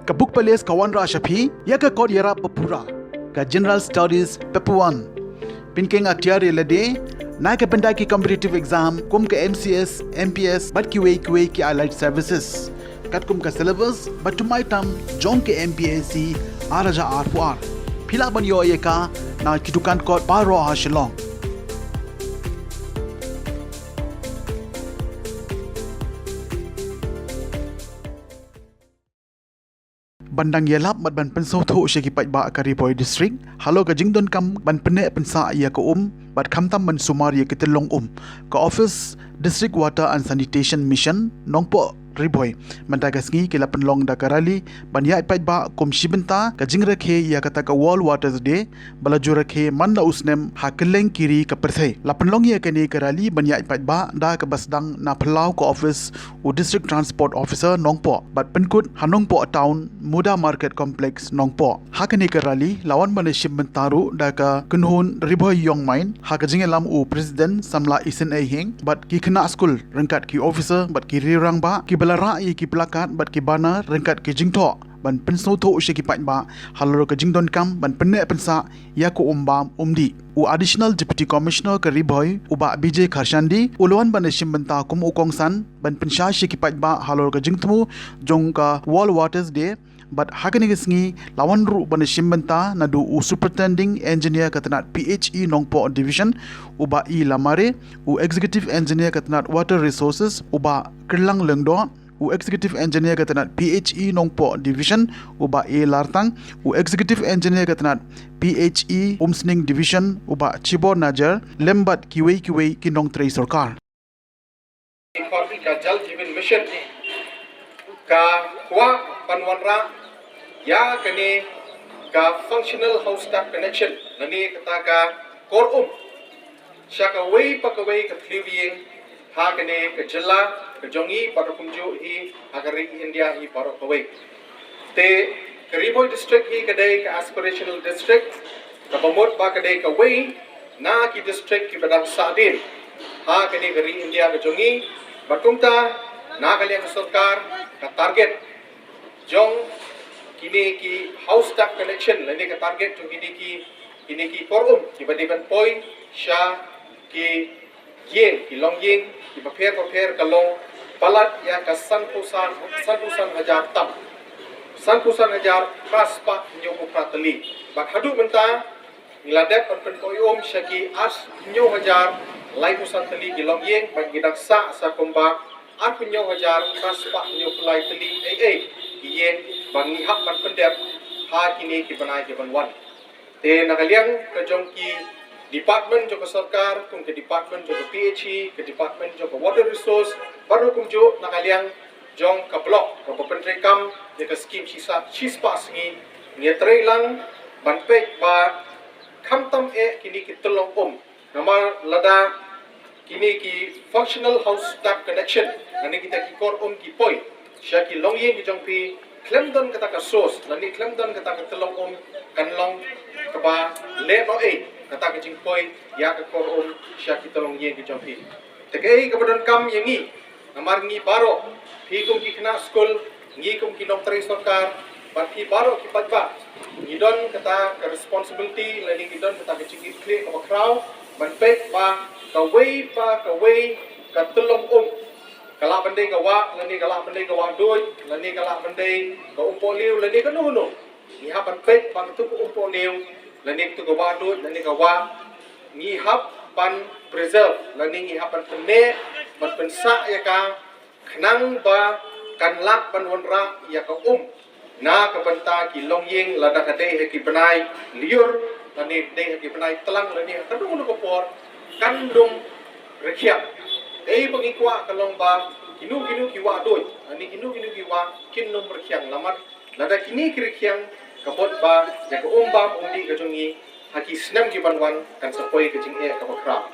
Kabuk Pales Kawan Rashapi, Yaka Kodyara Papura, Ka General Studies Pepuan. Pinkeng Aktiari Lade, Naka Pendaki Competitive Exam, Kum ka MCS, MPS, Bat Kiwe ki Allied Services. Kat kum ka syllabus, but to my tam, Jong ke MPSC, Araja R4R. Pila ban yo yeka, na kitukan kot paro ha shilong. Bandang yelap bat ban pensau tho sheki pai ba Kariboy district halo ka jingdon kam ban pene pensa ya ka bat khamtam ban sumar ya kitelong ka office district water and sanitation mission Nongpoh Riboy mandagasngi kila penlong da karali ban ya pai ba kom shibenta ka jingrakhe ya kata ka world waters day balajurakhe manna usnem hakeleng kiri ka perthai la penlong ya kani karali ban ya pai ba da ka basdang na phalau ka office u district transport officer Nongpoh bat penkut hanongpoh town Muda Market Complex Nongpoh hakani karali lawan ban shibentaru da ka kunhun Riboy yong main haka jingelam u president samla isen hing bat ki khna school rangkat ki officer bat ki rirang ba ki balara ki plakat bat ki bana rangkat ki jingtho ban pensau tho sheki pai ba halro ka jingdon kam ban penne pensa ya ko umbam umdi u additional deputy commissioner ka Riboy uba BJ Kharshandi ulwan ban shimbenta kum ukongsan ban pensha sheki pai ba halro ka jingthu jongka world waters day but hakani gisngi lawan ru ban shimbenta nadu u superintending engineer katanat PHE Nongpoh division uba I lamare u executive engineer katanat water resources uba kirlang lengdo u executive engineer katanat PHE Nongpoh division uba A lartang u executive engineer katanat PHE umsning division uba Chibor Najar lembat kiwei kinong trei sarkar का जल जीवन मिशन का हुआ बनवनरा या कने का functional house tap connection नने कता का कोर शाका वे पकवे का थ्रीविंग हा कने का जिला का जोंगी परकुंजो ही अगरी इंडिया ही परकवे ते करीबोई डिस्ट्रिक्ट ही कदे का एस्पिरेशनल डिस्ट्रिक्ट का बमोट बा कदे का वे ना की डिस्ट्रिक्ट की बदम सादिन हा कने करी इंडिया का जोंगी बटुमता नागलिया सरकार का टारगेट जोंग किने की हाउस टैप कनेक्शन लेने का टारगेट जो किने की कोरुम की बदीबन पोई शा की ये की लोंगिंग की बफेर का लोंग पलट या का संपुसान हजार प्रासपा न्यो को प्रातली बट हदु मंता निलादेप पन कोई ओम शकी आस न्यो हजार लाइपुसान तली की लोंगिंग बट गिdak sa komba arpunyo hajar kaspa nyo kulai teli kiye bangi hak ban pendep ha kini ki banai ke banwan te nakaliang ka jong ki department jo ka sarkar kum ke department jo ka PHE ke department jo ka water resource baru kum jo nakaliang jong ka block ka pentre kam je ka scheme sispa singi nge trailang ban pek ba khamtam kini ki tolong namar lada kini ki functional house tap connection nani kita ki kor ki poi sha ki longye ki jongpi klemdon kata ka source nani klemdon kata ka telong kanlong ka ba le no kata ka jing poi ya ka kor sha ki telong ye ki jongpi tekei ka badon kam yangi namar ngi baro phi kum ki khna school ngi kum ki nong tre sarkar ba phi baro ki patba ngi don kata ka responsibility nani ki don kata ka jing clear ka kraw ban pek ba kawai ka tulong kala bandai ka wa lani kala bandai ka wa doi lani kala bandai ka umpoliu lani ka nuno ni hapan pek bang tu umpoliu lani tu ka wa doi lani ka wa ni hap pan preserve lani ni hapan pene ban pensa ya ka khnang ba kan lak ban wonra ya ka na ka banta ki longyeng lada ka dei ki banai liur lani dei ki banai telang lani ka nuno ko por kandung rekiap bagi kuat kalau ba kinu kiwa doi ani kinu kiwa kinum rekiang lamar lada kini rekiang kabot ba jaga umbam undi ka jongi haki senam ki banwan kan sapoi ka jing ka bakra